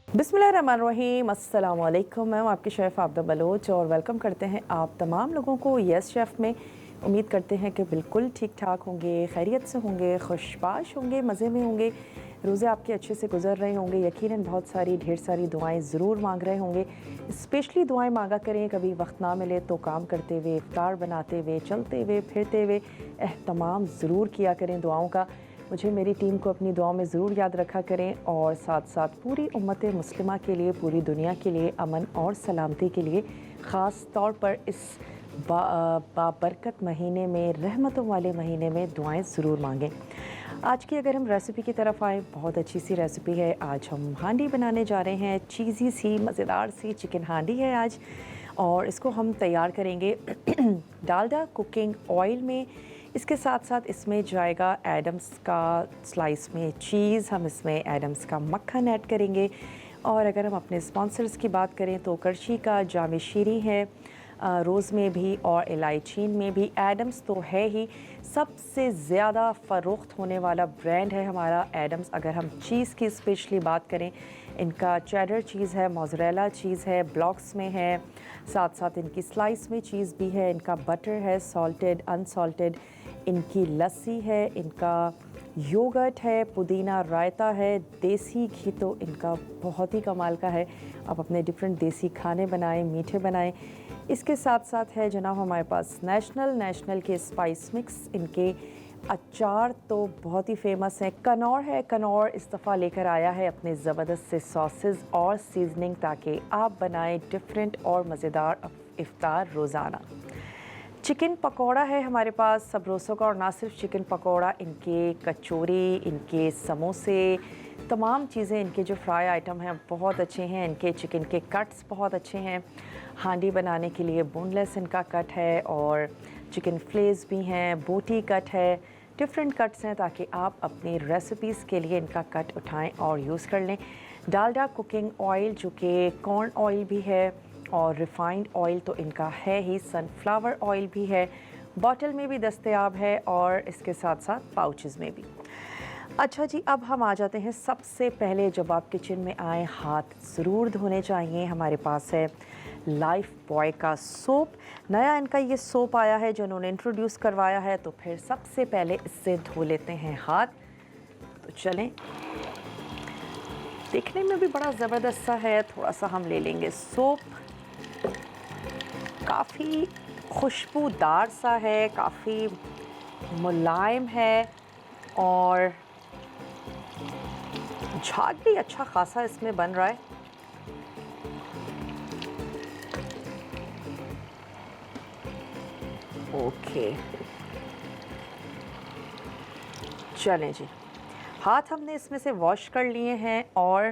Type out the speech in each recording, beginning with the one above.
बिस्मिल्लाहिर्रहमानिर्रहीम, अस्सलाम वालेकुम। मैं हूं आपकी शेफ़ आबदा बलोच और वेलकम करते हैं आप तमाम लोगों को यस शेफ़ में। उम्मीद करते हैं कि बिल्कुल ठीक ठाक होंगे, खैरियत से होंगे, खुशबाश होंगे, मज़े में होंगे, रोज़े आपके अच्छे से गुजर रहे होंगे। यकीनन बहुत सारी ढेर सारी दुआएं ज़रूर मांग रहे होंगे। स्पेशली दुआएं मांगा करें, कभी वक्त ना मिले तो काम करते हुए, इफ्तार बनाते हुए, चलते हुए, फिरते हुए एहतमाम ज़रूर किया करें दुआओं का। मुझे मेरी टीम को अपनी दुआओं में ज़रूर याद रखा करें और साथ साथ पूरी उम्मत मुस्लिमा के लिए, पूरी दुनिया के लिए अमन और सलामती के लिए ख़ास तौर पर इस बाबरकत महीने में, रहमतों वाले महीने में दुआएं ज़रूर मांगें। आज की अगर हम रेसिपी की तरफ आएँ, बहुत अच्छी सी रेसिपी है। आज हम हांडी बनाने जा रहे हैं। चीज़ी सी मज़ेदार सी चिकन हांडी है आज, और इसको हम तैयार करेंगे डालडा कुकिंग ऑयल में। इसके साथ साथ इसमें जाएगा एडम्स का स्लाइस में चीज़, हम इसमें एडम्स का मक्खन ऐड करेंगे। और अगर हम अपने स्पॉन्सर्स की बात करें तो करशी का जामे शीरी है, रोज़ में भी और इलायचीन में भी। एडम्स तो है ही सबसे ज़्यादा फ़रोख्त होने वाला ब्रांड है हमारा एडम्स। अगर हम चीज़ की स्पेशली बात करें, इनका चेडर चीज़ है, मोज़रेला चीज़ है, ब्लॉक्स में है, साथ साथ इनकी स्लाइस में चीज़ भी है, इनका बटर है, सॉल्टेड अनसॉल्टेड, इनकी लस्सी है, इनका योगर्ट है, पुदीना रायता है, देसी घी तो इनका बहुत ही कमाल का है। आप अपने डिफरेंट देसी खाने बनाएं, मीठे बनाएं। इसके साथ साथ है जनाब हमारे पास नेशनल के स्पाइस मिक्स। इनके अचार तो बहुत ही फेमस है। कनौर है, कनौर इस दफ़ा लेकर आया है अपने ज़बरदस्त से सॉसेस और सीजनिंग, ताकि आप बनाएं डिफरेंट और मज़ेदार इफ्तार रोज़ाना। चिकन पकौड़ा है हमारे पास सबरोसों का, और ना सिर्फ चिकन पकौड़ा, इनके कचौरी, इनके समोसे, तमाम चीज़ें, इनके जो फ्राई आइटम हैं बहुत अच्छे हैं। इनके चिकन के कट्स बहुत अच्छे हैं हांडी बनाने के लिए। बोनलेस इनका कट है और चिकन फ्लेस भी हैं, बोटी कट है, डिफरेंट कट्स हैं ताकि आप अपनी रेसिपीज़ के लिए इनका कट उठाएं और यूज़ कर लें। डालडा कुकिंग ऑयल जो कि कॉर्न ऑयल भी है, और रिफ़ाइंड ऑयल तो इनका है ही, सनफ्लावर ऑयल भी है, बॉटल में भी दस्तयाब है और इसके साथ साथ पाउचेस में भी। अच्छा जी, अब हम आ जाते हैं सबसे पहले, जब आप किचन में आए हाथ ज़रूर धोने चाहिए। हमारे पास है लाइफ बॉय का सोप, नया इनका ये सोप आया है जो उन्होंने इंट्रोड्यूस करवाया है, तो फिर सबसे पहले इससे धो लेते हैं हाथ। तो चलें, देखने में भी बड़ा ज़बरदस्त सा है। थोड़ा सा हम ले लेंगे सोप, काफ़ी खुशबूदार सा है, काफ़ी मुलायम है और झाग भी अच्छा खासा इसमें बन रहा है। ओके, चलें जी, हाथ हमने इसमें से वॉश कर लिए हैं और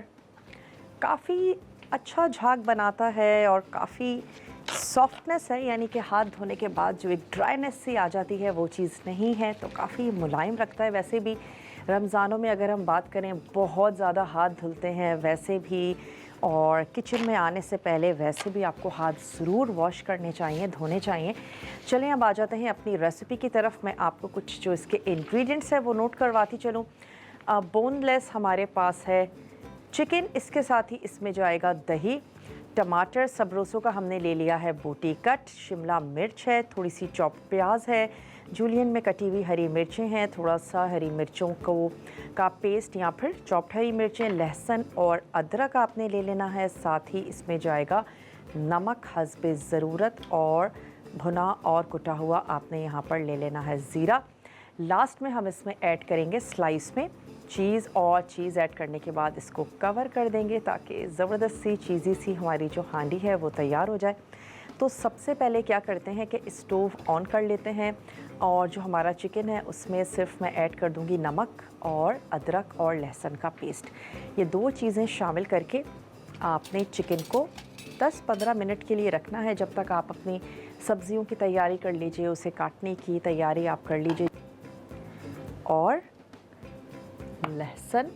काफ़ी अच्छा झाग बनाता है और काफ़ी सॉफ्टनेस है, यानी कि हाथ धोने के बाद जो एक ड्राइनेस सी आ जाती है वो चीज़ नहीं है, तो काफ़ी मुलायम रखता है। वैसे भी रमज़ानों में अगर हम बात करें, बहुत ज़्यादा हाथ धुलते हैं वैसे भी, और किचन में आने से पहले वैसे भी आपको हाथ ज़रूर वॉश करने चाहिए, धोने चाहिए। चलें, अब आ जाते हैं अपनी रेसिपी की तरफ। मैं आपको कुछ जो इसके इंग्रेडिएंट्स है वो नोट करवाती चलूँ। बोनलेस हमारे पास है चिकन, इसके साथ ही इसमें जाएगा दही, टमाटर सबरोसों का हमने ले लिया है बोटी कट, शिमला मिर्च है, थोड़ी सी चॉप प्याज है, जूलियन में कटी हुई हरी मिर्चें हैं, थोड़ा सा हरी मिर्चों का पेस्ट या फिर चॉप्ड हरी मिर्चें, लहसुन और अदरक आपने ले लेना है। साथ ही इसमें जाएगा नमक हस्बे ज़रूरत, और भुना और कुटा हुआ आपने यहाँ पर ले लेना है ज़ीरा। लास्ट में हम इसमें ऐड करेंगे स्लाइस में चीज़, और चीज़ ऐड करने के बाद इसको कवर कर देंगे ताकि ज़बरदस्त सी चीज़ी सी हमारी जो हांडी है वो तैयार हो जाए। तो सबसे पहले क्या करते हैं कि स्टोव ऑन कर लेते हैं, और जो हमारा चिकन है उसमें सिर्फ मैं ऐड कर दूंगी नमक और अदरक और लहसुन का पेस्ट। ये दो चीज़ें शामिल करके आपने चिकन को 10-15 मिनट के लिए रखना है, जब तक आप अपनी सब्जियों की तैयारी कर लीजिए, उसे काटने की तैयारी आप कर लीजिए, और लहसुन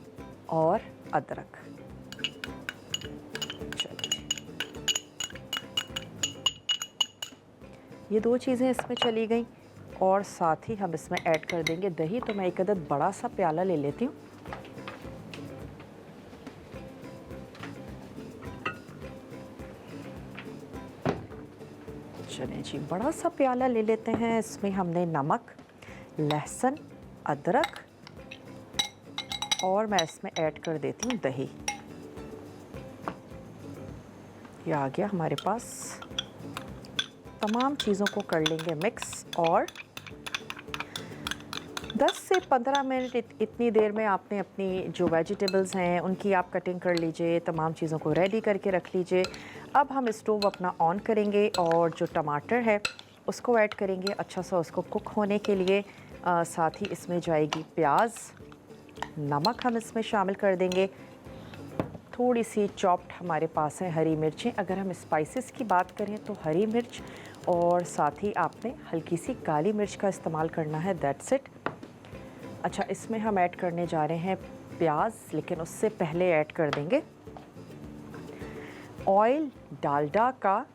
और अदरक। ये दो चीज़ें इसमें चली गई, और साथ ही हम इसमें ऐड कर देंगे दही। तो मैं एक अदद बड़ा सा प्याला ले लेती हूँ। चलें जी, बड़ा सा प्याला ले लेते हैं। इसमें हमने नमक, लहसुन, अदरक और मैं इसमें ऐड कर देती हूँ दही। ये आ गया हमारे पास। तमाम चीज़ों को कर लेंगे मिक्स और 10 से 15 मिनट इतनी देर में आपने अपनी जो वेजिटेबल्स हैं उनकी आप कटिंग कर लीजिए, तमाम चीज़ों को रेडी करके रख लीजिए। अब हम स्टोव अपना ऑन करेंगे और जो टमाटर है उसको ऐड करेंगे अच्छा सा उसको कुक होने के लिए। साथ ही इसमें जाएगी प्याज, नमक हम इसमें शामिल कर देंगे, थोड़ी सी चॉप्ड हमारे पास है हरी मिर्चें। अगर हम स्पाइसेस की बात करें तो हरी मिर्च और साथ ही आपने हल्की सी काली मिर्च का इस्तेमाल करना है, दैट्स इट। अच्छा, इसमें हम ऐड करने जा रहे हैं प्याज, लेकिन उससे पहले ऐड कर देंगे ऑयल। डालडा का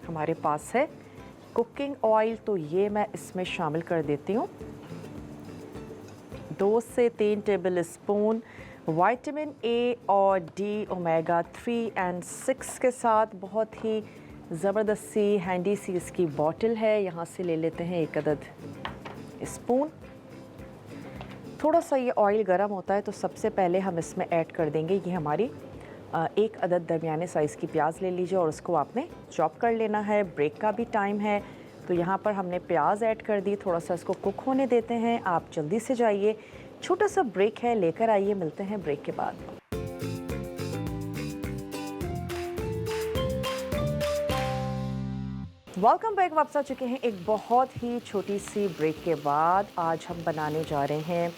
हमारे पास है कुकिंग ऑयल, तो ये मैं इसमें शामिल कर देती हूँ। 2 से 3 टेबल स्पून विटामिन ए और डी, ओमेगा 3 एंड 6 के साथ बहुत ही ज़बरदस्त सी हैंडी सी इसकी बॉटल है। यहाँ से ले लेते हैं 1 अदद स्पून। थोड़ा सा ये ऑयल गर्म होता है तो सबसे पहले हम इसमें ऐड कर देंगे ये हमारी 1 अदद दरमियाने साइज़ की प्याज ले लीजिए और उसको आपने चॉप कर लेना है। ब्रेक का भी टाइम है तो यहाँ पर हमने प्याज ऐड कर दी, थोड़ा सा इसको कुक होने देते हैं। आप जल्दी से जाइए, छोटा सा ब्रेक है, लेकर आइए, मिलते हैं ब्रेक के बाद। वेलकम बैक, वापस आ चुके हैं एक बहुत ही छोटी सी ब्रेक के बाद। आज हम बनाने जा रहे हैं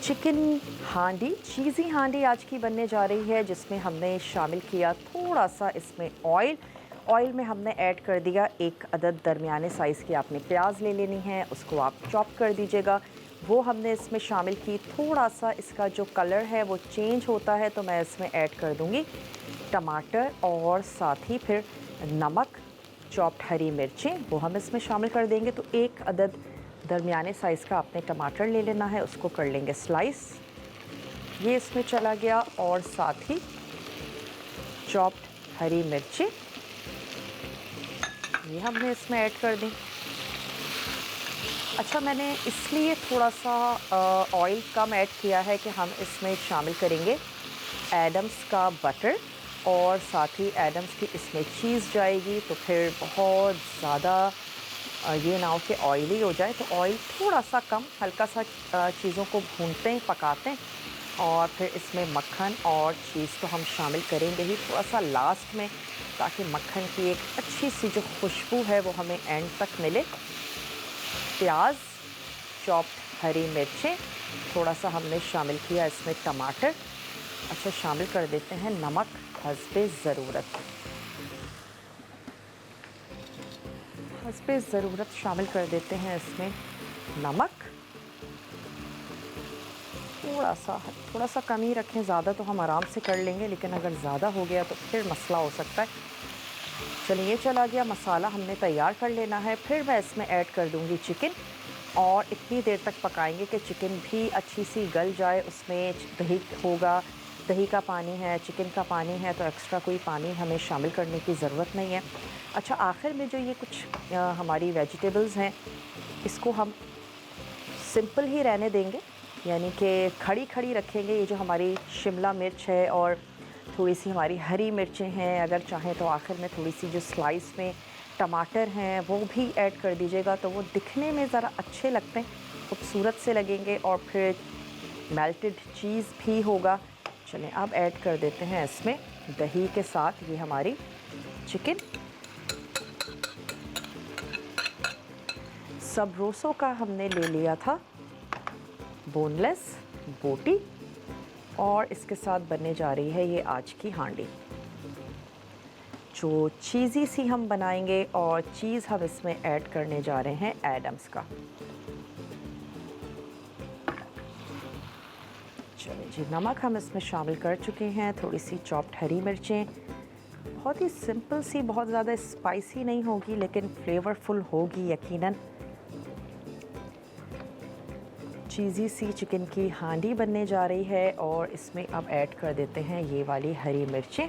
चिकन हांडी, चीज़ी हांडी आज की बनने जा रही है, जिसमें हमने शामिल किया थोड़ा सा इसमें ऑयल। ऑयल में हमने ऐड कर दिया 1 अदद दरमियाने साइज़ की आपने प्याज ले लेनी है, उसको आप चॉप कर दीजिएगा। वो हमने इसमें शामिल की। थोड़ा सा इसका जो कलर है वो चेंज होता है तो मैं इसमें ऐड कर दूँगी टमाटर और साथ ही फिर नमक, चॉप्ड हरी मिर्चें वो हम इसमें शामिल कर देंगे। तो 1 अदद दरमियाने साइज़ का आपने टमाटर ले लेना है, उसको कर लेंगे स्लाइस। ये इसमें चला गया और साथ ही चॉप्ड हरी मिर्चें ये हमने इसमें ऐड कर दी। अच्छा, मैंने इसलिए थोड़ा सा ऑयल कम ऐड किया है कि हम इसमें शामिल करेंगे एडम्स का बटर और साथ ही एडम्स की इसमें चीज़ जाएगी, तो फिर बहुत ज़्यादा ये ना हो कि ऑयली हो जाए। तो ऑयल थोड़ा सा कम, हल्का सा चीज़ों को भूनते हैं, पकाते हैं और फिर इसमें मक्खन और चीज़ तो हम शामिल करेंगे ही थोड़ा सा लास्ट में, ताकि मक्खन की एक अच्छी सी जो खुशबू है वो हमें एंड तक मिले। प्याज, चॉप्ड हरी मिर्चें, थोड़ा सा हमने शामिल किया इसमें टमाटर। अच्छा, शामिल कर देते हैं नमक हस्बे ज़रूरत। हस्बे ज़रूरत शामिल कर देते हैं इसमें नमक। थोड़ा सा कम ही रखें, ज़्यादा तो हम आराम से कर लेंगे, लेकिन अगर ज़्यादा हो गया तो फिर मसला हो सकता है। चलिए, ये चला गया। मसाला हमने तैयार कर लेना है। फिर मैं इसमें ऐड कर दूंगी चिकन और इतनी देर तक पकाएंगे कि चिकन भी अच्छी सी गल जाए। उसमें दही होगा, दही का पानी है, चिकन का पानी है, तो एक्स्ट्रा कोई पानी हमें शामिल करने की ज़रूरत नहीं है। अच्छा, आखिर में जो ये कुछ हमारी वेजिटेबल्स हैं इसको हम सिंपल ही रहने देंगे, यानी कि खड़ी खड़ी रखेंगे। ये जो हमारी शिमला मिर्च है और थोड़ी सी हमारी हरी मिर्चें हैं, अगर चाहें तो आखिर में थोड़ी सी जो स्लाइस में टमाटर हैं वो भी ऐड कर दीजिएगा, तो वो दिखने में ज़रा अच्छे लगते हैं, खूबसूरत से लगेंगे। और फिर मेल्टेड चीज़ भी होगा। चलें, अब ऐड कर देते हैं इसमें दही के साथ ये हमारी चिकन। सबरोसो का हमने ले लिया था बोनलेस बोटी और इसके साथ बनने जा रही है ये आज की हांडी, जो चीज़ी सी हम बनाएंगे। और चीज़ हम इसमें ऐड करने जा रहे हैं एडम्स का। चलिए जी, नमक हम इसमें शामिल कर चुके हैं, थोड़ी सी चॉप्ड हरी मिर्चें। बहुत ही सिंपल सी, बहुत ज़्यादा स्पाइसी नहीं होगी लेकिन फ्लेवरफुल होगी यकीनन। चीज़ी सी चिकन की हांडी बनने जा रही है और इसमें अब ऐड कर देते हैं ये वाली हरी मिर्चें।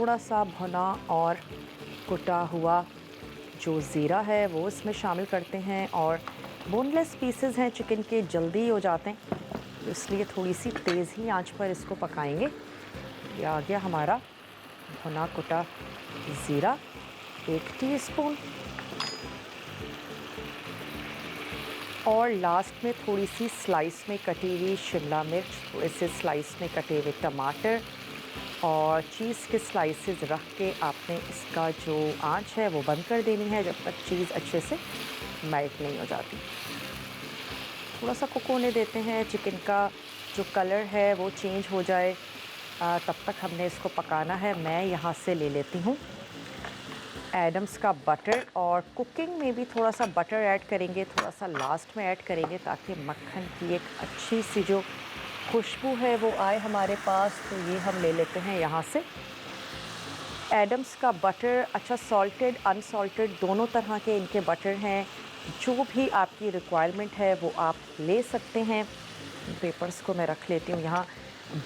थोड़ा सा भुना और कुटा हुआ जो ज़ीरा है वो इसमें शामिल करते हैं। और बोनलेस पीसेस हैं चिकन के, जल्दी हो जाते हैं, तो इसलिए थोड़ी सी तेज़ ही आंच पर इसको पकाएंगे। ये आ गया हमारा भुना कुटा ज़ीरा 1 टीस्पून। और लास्ट में थोड़ी सी स्लाइस में कटी हुई शिमला मिर्च, थोड़े से स्लाइस में कटे हुए टमाटर और चीज़ के स्लाइसेस रख के आपने इसका जो आंच है वो बंद कर देनी है जब तक चीज़ अच्छे से मेल्ट नहीं हो जाती। थोड़ा सा कुक होने देते हैं, चिकन का जो कलर है वो चेंज हो जाए, तब तक हमने इसको पकाना है। मैं यहाँ से ले लेती हूँ एडम्स का बटर, और कुकिंग में भी थोड़ा सा बटर ऐड करेंगे, थोड़ा सा लास्ट में ऐड करेंगे ताकि मक्खन की एक अच्छी सी जो खुशबू है वो आए हमारे पास। तो ये हम ले लेते हैं यहाँ से एडम्स का बटर। अच्छा, सॉल्टेड अनसॉल्टेड दोनों तरह के इनके बटर हैं, जो भी आपकी रिक्वायरमेंट है वो आप ले सकते हैं। पेपर्स को मैं रख लेती हूँ यहाँ।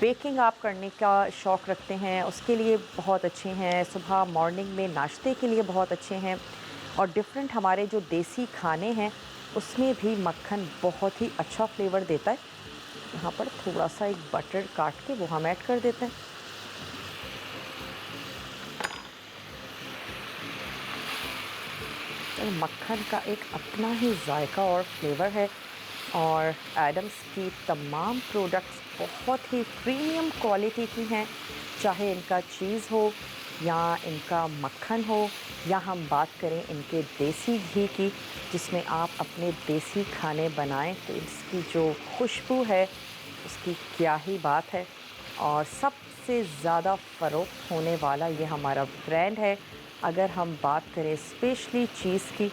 बेकिंग आप करने का शौक़ रखते हैं उसके लिए बहुत अच्छे हैं, सुबह मॉर्निंग में नाश्ते के लिए बहुत अच्छे हैं, और डिफरेंट हमारे जो देसी खाने हैं उसमें भी मक्खन बहुत ही अच्छा फ्लेवर देता है। यहाँ पर थोड़ा सा एक बटर काट के वो हम ऐड कर देते हैं। तो मक्खन का एक अपना ही जायका और फ्लेवर है, और एडम्स की तमाम प्रोडक्ट्स बहुत ही प्रीमियम क्वालिटी की हैं, चाहे इनका चीज़ हो या इनका मक्खन हो, या हम बात करें इनके देसी घी की जिसमें आप अपने देसी खाने बनाएं, तो इसकी जो खुशबू है उसकी क्या ही बात है। और सबसे ज़्यादा फ़रोख्त होने वाला ये हमारा ब्रांड है। अगर हम बात करें स्पेशली चीज़ की,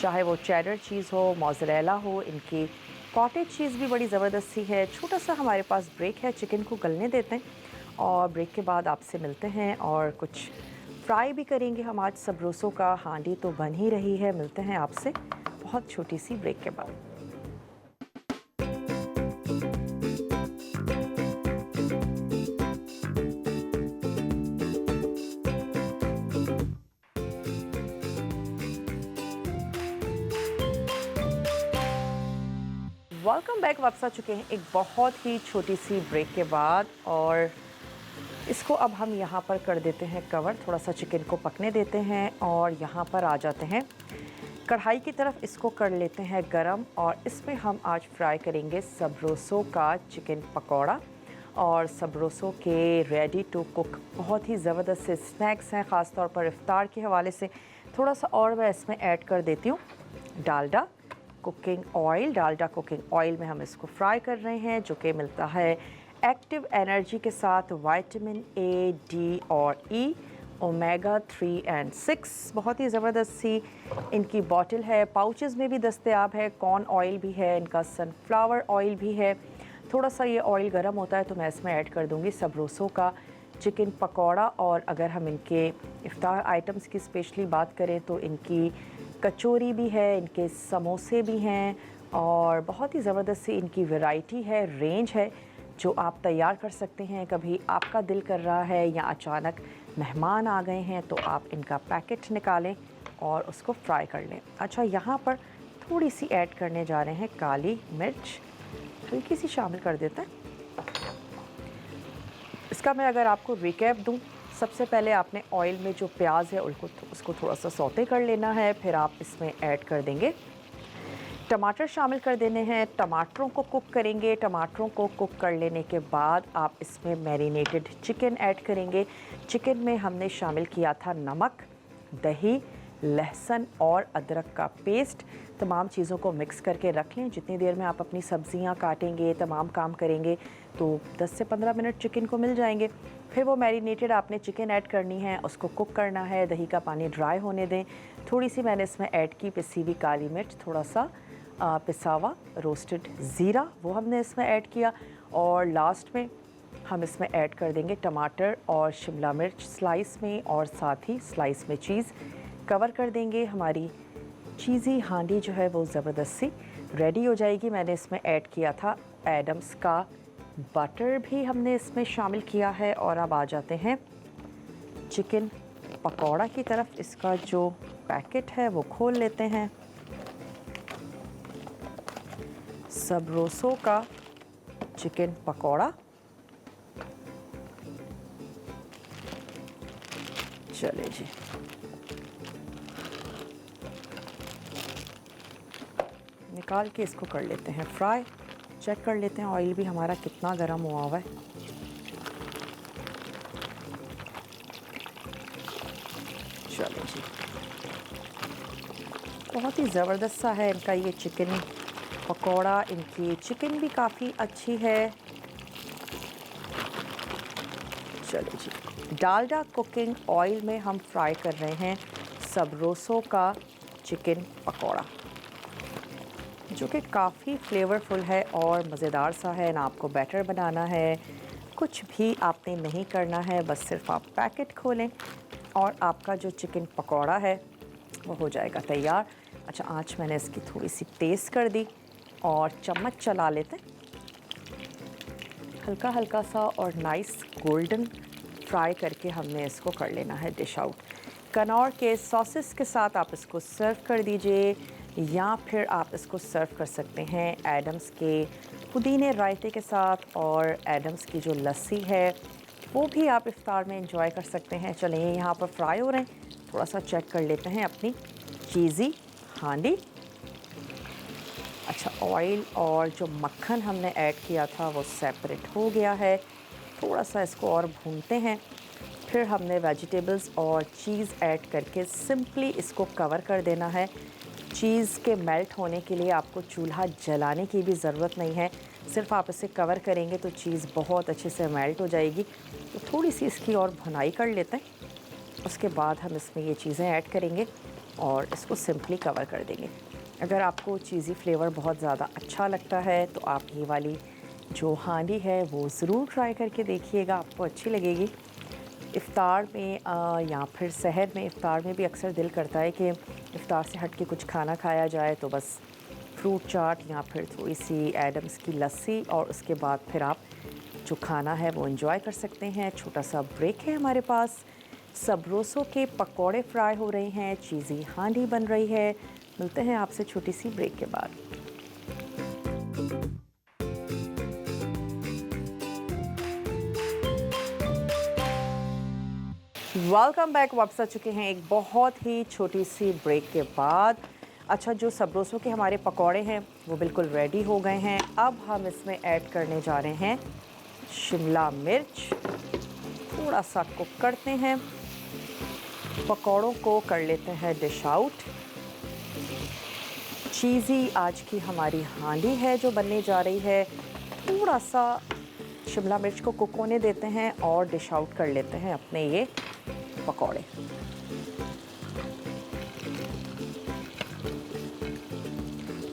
चाहे वो चेडर चीज़ हो, मोज़रेला हो, इनकी कॉटेज चीज़ भी बड़ी ज़बरदस्त सी है। छोटा सा हमारे पास ब्रेक है, चिकन को गलने देते हैं और ब्रेक के बाद आपसे मिलते हैं और कुछ फ्राई भी करेंगे हम आज। सबरोसों का हांडी तो बन ही रही है, मिलते हैं आपसे बहुत छोटी सी ब्रेक के बाद। Welcome back. वापस आ चुके हैं एक बहुत ही छोटी सी ब्रेक के बाद, और इसको अब हम यहाँ पर कर देते हैं कवर, थोड़ा सा चिकन को पकने देते हैं और यहाँ पर आ जाते हैं कढ़ाई की तरफ। इसको कर लेते हैं गरम, और इसमें हम आज फ्राई करेंगे सबरोसों का चिकन पकौड़ा। और सबरोसों के रेडी टू कुक बहुत ही ज़बरदस्त से स्नैक्स हैं, ख़ास तौर पर इफ्तार के हवाले से। थोड़ा सा और मैं इसमें ऐड कर देती हूँ Dalda cooking oil. Dalda cooking oil में हम इसको फ्राई कर रहे हैं, जो कि मिलता है एक्टिव एनर्जी के साथ विटामिन ए, डी और ई, ओमेगा 3 और 6। बहुत ही ज़बरदस्त सी इनकी बॉटल है, पाउचेस में भी दस्तयाब है। कॉर्न ऑयल भी है, इनका सनफ्लावर ऑयल भी है। थोड़ा सा ये ऑयल गर्म होता है तो मैं इसमें ऐड कर दूँगी सबरोसों का चिकन पकौड़ा। और अगर हम इनके इफ्तार आइटम्स की स्पेशली बात करें तो इनकी कचौरी भी है, इनके समोसे भी हैं, और बहुत ही ज़बरदस्त सी इनकी वैरायटी है, रेंज है जो आप तैयार कर सकते हैं। कभी आपका दिल कर रहा है या अचानक मेहमान आ गए हैं तो आप इनका पैकेट निकालें और उसको फ्राई कर लें। अच्छा, यहाँ पर थोड़ी सी ऐड करने जा रहे हैं काली मिर्च, हल्की सी शामिल कर देते हैं। इसका मैं अगर आपको रिकैप दूं, सबसे पहले आपने ऑयल में जो प्याज है उसको थोड़ा सा सौते कर लेना है, फिर आप इसमें ऐड कर देंगे टमाटर शामिल कर देने हैं, टमाटरों को कुक करेंगे। टमाटरों को कुक कर लेने के बाद आप इसमें मैरिनेटेड चिकन ऐड करेंगे। चिकन में हमने शामिल किया था नमक, दही, लहसुन और अदरक का पेस्ट। तमाम चीज़ों को मिक्स करके रख लें। जितनी देर में आप अपनी सब्जियां काटेंगे, तमाम काम करेंगे, तो 10 से 15 मिनट चिकन को मिल जाएंगे। फिर वो मैरिनेटेड आपने चिकन ऐड करनी है, उसको कुक करना है, दही का पानी ड्राई होने दें। थोड़ी सी मैंने इसमें ऐड की पिसी हुई काली मिर्च, थोड़ा सा पिसा हुआ रोस्टेड ज़ीरा, वो हमने इसमें ऐड किया। और लास्ट में हम इसमें ऐड कर देंगे टमाटर और शिमला मिर्च स्लाइस में, और साथ ही स्लाइस में चीज़। कवर कर देंगे। हमारी चीज़ी हांडी जो है वो ज़बरदस्त सी रेडी हो जाएगी। मैंने इसमें ऐड किया था एडम्स का बटर भी हमने इसमें शामिल किया है। और अब आ जाते हैं चिकन पकौड़ा की तरफ। इसका जो पैकेट है वो खोल लेते हैं। सबरोसो का चिकन पकौड़ा। चले जी, निकाल के इसको कर लेते हैं फ्राई। चेक कर लेते हैं ऑयल भी हमारा कितना गर्म हुआ हुआ है। चलो जी, बहुत ही ज़बरदस्त सा है इनका ये चिकन पकौड़ा। इनकी चिकन भी काफ़ी अच्छी है। चलो जी, डालडा कुकिंग ऑयल में हम फ्राई कर रहे हैं सबरोसो का चिकन पकौड़ा, जो कि काफ़ी फ्लेवरफुल है और मज़ेदार सा है ना। आपको बैटर बनाना है, कुछ भी आपने नहीं करना है, बस सिर्फ आप पैकेट खोलें और आपका जो चिकन पकौड़ा है वो हो जाएगा तैयार। अच्छा, आँच मैंने इसकी थोड़ी सी तेज़ कर दी और चम्मच चला लेते हैं। हल्का हल्का सा और नाइस गोल्डन फ्राई करके हमने इसको कर लेना है डिश आउट। कनौर के सॉसेस के साथ आप इसको सर्व कर दीजिए, या फिर आप इसको सर्व कर सकते हैं एडम्स के पुदीने रायते के साथ, और एडम्स की जो लस्सी है वो भी आप इफ्तार में एंजॉय कर सकते हैं। चलें, ये यहाँ पर फ्राई हो रहे हैं, थोड़ा सा चेक कर लेते हैं अपनी चीज़ी हांडी। अच्छा, ऑयल और जो मक्खन हमने ऐड किया था वो सेपरेट हो गया है। थोड़ा सा इसको और भूनते हैं, फिर हमने वेजिटेबल्स और चीज़ ऐड करके सिंपली इसको कवर कर देना है। चीज़ के मेल्ट होने के लिए आपको चूल्हा जलाने की भी ज़रूरत नहीं है, सिर्फ आप इसे कवर करेंगे तो चीज़ बहुत अच्छे से मेल्ट हो जाएगी। तो थोड़ी सी इसकी और भुनाई कर लेते हैं, उसके बाद हम इसमें ये चीज़ें ऐड करेंगे और इसको सिंपली कवर कर देंगे। अगर आपको चीज़ी फ्लेवर बहुत ज़्यादा अच्छा लगता है तो आप ये वाली जो हांडी है वो ज़रूर ट्राई करके देखिएगा, आपको अच्छी लगेगी। इफ़्तार में या फिर सहर में, इफ़्तार में भी अक्सर दिल करता है कि इफ़्तार से हट के कुछ खाना खाया जाए, तो बस फ्रूट चाट या फिर थोड़ी सी एडम्स की लस्सी, और उसके बाद फिर आप जो खाना है वो एंजॉय कर सकते हैं। छोटा सा ब्रेक है हमारे पास। सबरोसो के पकोड़े फ्राई हो रहे हैं, चीज़ी हांडी बन रही है। मिलते हैं आपसे छोटी सी ब्रेक के बाद। वेलकम बैक, वापस आ चुके हैं एक बहुत ही छोटी सी ब्रेक के बाद। अच्छा, जो सबरोसो के हमारे पकोड़े हैं वो बिल्कुल रेडी हो गए हैं। अब हम इसमें ऐड करने जा रहे हैं शिमला मिर्च। थोड़ा सा कुक करते हैं, पकोड़ों को कर लेते हैं डिश आउट। चीज़ी आज की हमारी हांडी है जो बनने जा रही है। थोड़ा सा शिमला मिर्च को कुक होने देते हैं और डिश आउट कर लेते हैं अपने ये पकोड़े।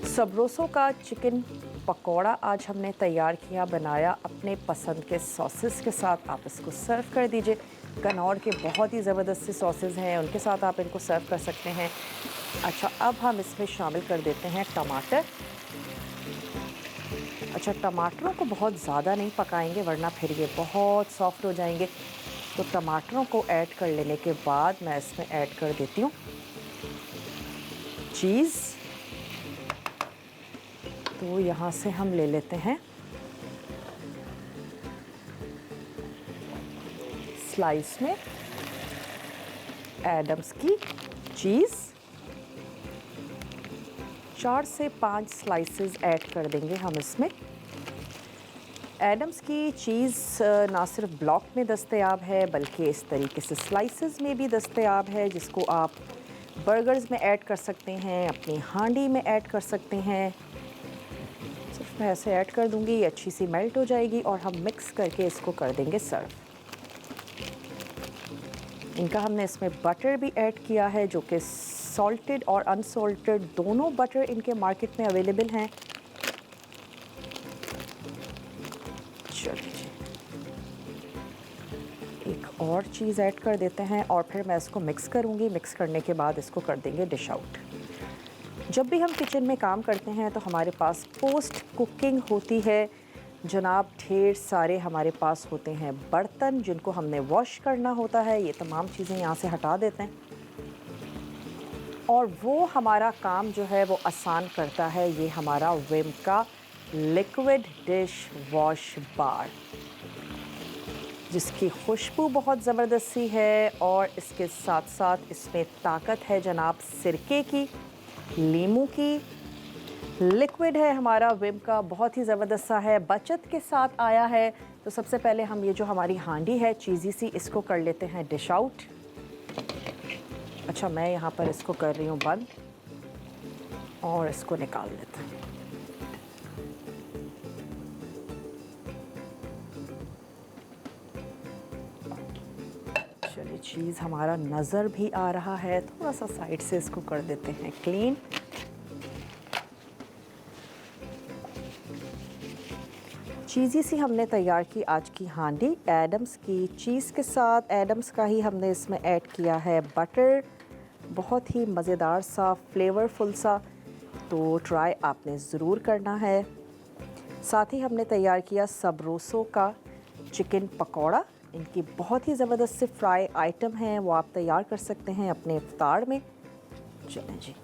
सबरोसो का चिकन पकोड़ा आज हमने तैयार किया, बनाया अपने पसंद के सॉसेस के साथ। आप इसको सर्व कर दीजिए। कनौर के बहुत ही ज़बरदस्त से सॉसेस हैं, उनके साथ आप इनको सर्व कर सकते हैं। अच्छा, अब हम इसमें शामिल कर देते हैं टमाटर। अच्छा, टमाटरों को बहुत ज़्यादा नहीं पकाएंगे वरना फिर ये बहुत सॉफ्ट हो जाएंगे। तो टमाटरों को ऐड कर लेने के बाद मैं इसमें ऐड कर देती हूँ चीज़। तो यहाँ से हम ले लेते हैं स्लाइस में एडम्स की चीज़। 4 से 5 स्लाइसेस ऐड कर देंगे हम इसमें। एडम्स की चीज़ ना सिर्फ ब्लॉक में दस्तयाब है बल्कि इस तरीके से स्लाइसेस में भी दस्तयाब है, जिसको आप बर्गर्स में ऐड कर सकते हैं, अपनी हांडी में ऐड कर सकते हैं। सिर्फ मैं ऐसे ऐड कर दूंगी, ये अच्छी सी मेल्ट हो जाएगी और हम मिक्स करके इसको कर देंगे सर्व। इनका हमने इसमें बटर भी ऐड किया है, जो कि सॉल्टेड और अनसॉल्टेड दोनों बटर इनके मार्केट में अवेलेबल हैं। चलिए, एक और चीज़ ऐड कर देते हैं और फिर मैं इसको मिक्स करूँगी। मिक्स करने के बाद इसको कर देंगे डिश आउट। जब भी हम किचन में काम करते हैं तो हमारे पास पोस्ट कुकिंग होती है जनाब ढेर सारे हमारे पास होते हैं बर्तन जिनको हमने वॉश करना होता है। ये तमाम चीज़ें यहाँ से हटा देते हैं और वो हमारा काम जो है वो आसान करता है। ये हमारा विम का लिक्विड डिश वॉश बार, जिसकी खुशबू बहुत ज़बरदस्त सी है और इसके साथ साथ इसमें ताकत है जनाब सिरके की, लीमू की। लिक्विड है हमारा विम का, बहुत ही ज़बरदस्त सा है, बचत के साथ आया है। तो सबसे पहले हम ये जो हमारी हांडी है चीज़ी सी, इसको कर लेते हैं डिश आउट। अच्छा, मैं यहाँ पर इसको कर रही हूँ बंद और इसको निकाल लेते हैं। चलिए, चीज़ हमारा नज़र भी आ रहा है, थोड़ा सा साइड से इसको कर देते हैं क्लीन। चीज़ी सी हमने तैयार की आज की हांडी एडम्स की चीज़ के साथ। एडम्स का ही हमने इसमें ऐड किया है बटर, बहुत ही मज़ेदार सा, फ्लेवरफुल सा, तो ट्राई आपने ज़रूर करना है। साथ ही हमने तैयार किया सबरोसो का चिकन पकौड़ा। इनकी बहुत ही ज़बरदस्त से फ्राई आइटम हैं, वो आप तैयार कर सकते हैं अपने इफ्तार में। चलें जी,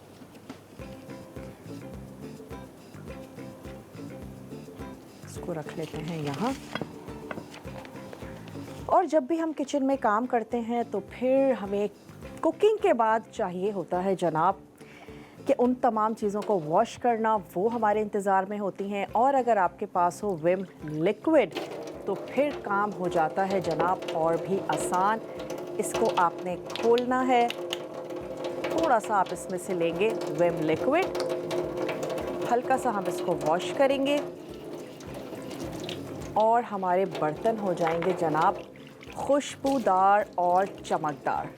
इसको रख लेते हैं यहाँ। और जब भी हम किचन में काम करते हैं तो फिर हमें कुकिंग के बाद चाहिए होता है जनाब कि उन तमाम चीज़ों को वॉश करना, वो हमारे इंतज़ार में होती हैं। और अगर आपके पास हो विम लिक्विड तो फिर काम हो जाता है जनाब और भी आसान। इसको आपने खोलना है, थोड़ा सा आप इसमें से लेंगे विम लिक्विड, हल्का सा हम इसको वॉश करेंगे और हमारे बर्तन हो जाएंगे जनाब खुशबूदार और चमकदार,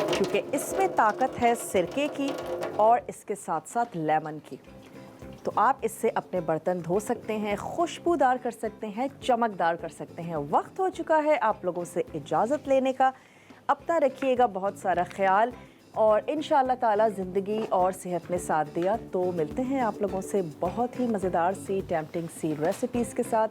क्योंकि इसमें ताकत है सिरके की और इसके साथ साथ लेमन की। तो आप इससे अपने बर्तन धो सकते हैं, खुशबूदार कर सकते हैं, चमकदार कर सकते हैं। वक्त हो चुका है आप लोगों से इजाज़त लेने का। अपना रखिएगा बहुत सारा ख्याल और इंशाअल्लाह ताला ज़िंदगी और सेहत में साथ दिया तो मिलते हैं आप लोगों से बहुत ही मज़ेदार सी, टेम्पटिंग सी रेसिपीज़ के साथ।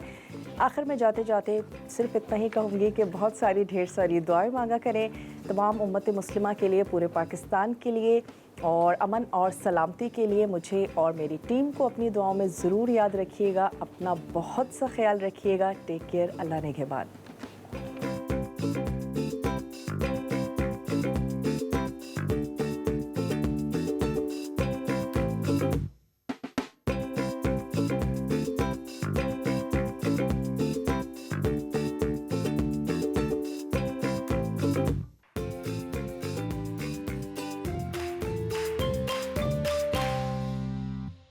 आखिर में जाते जाते सिर्फ इतना ही कहूँगी कि बहुत सारी ढेर सारी दुआएं मांगा करें तमाम उम्मत मुस्लिमा के लिए, पूरे पाकिस्तान के लिए, और अमन और सलामती के लिए। मुझे और मेरी टीम को अपनी दुआओं में ज़रूर याद रखिएगा। अपना बहुत सा ख्याल रखिएगा। Take care. अल्लाह निगहबान।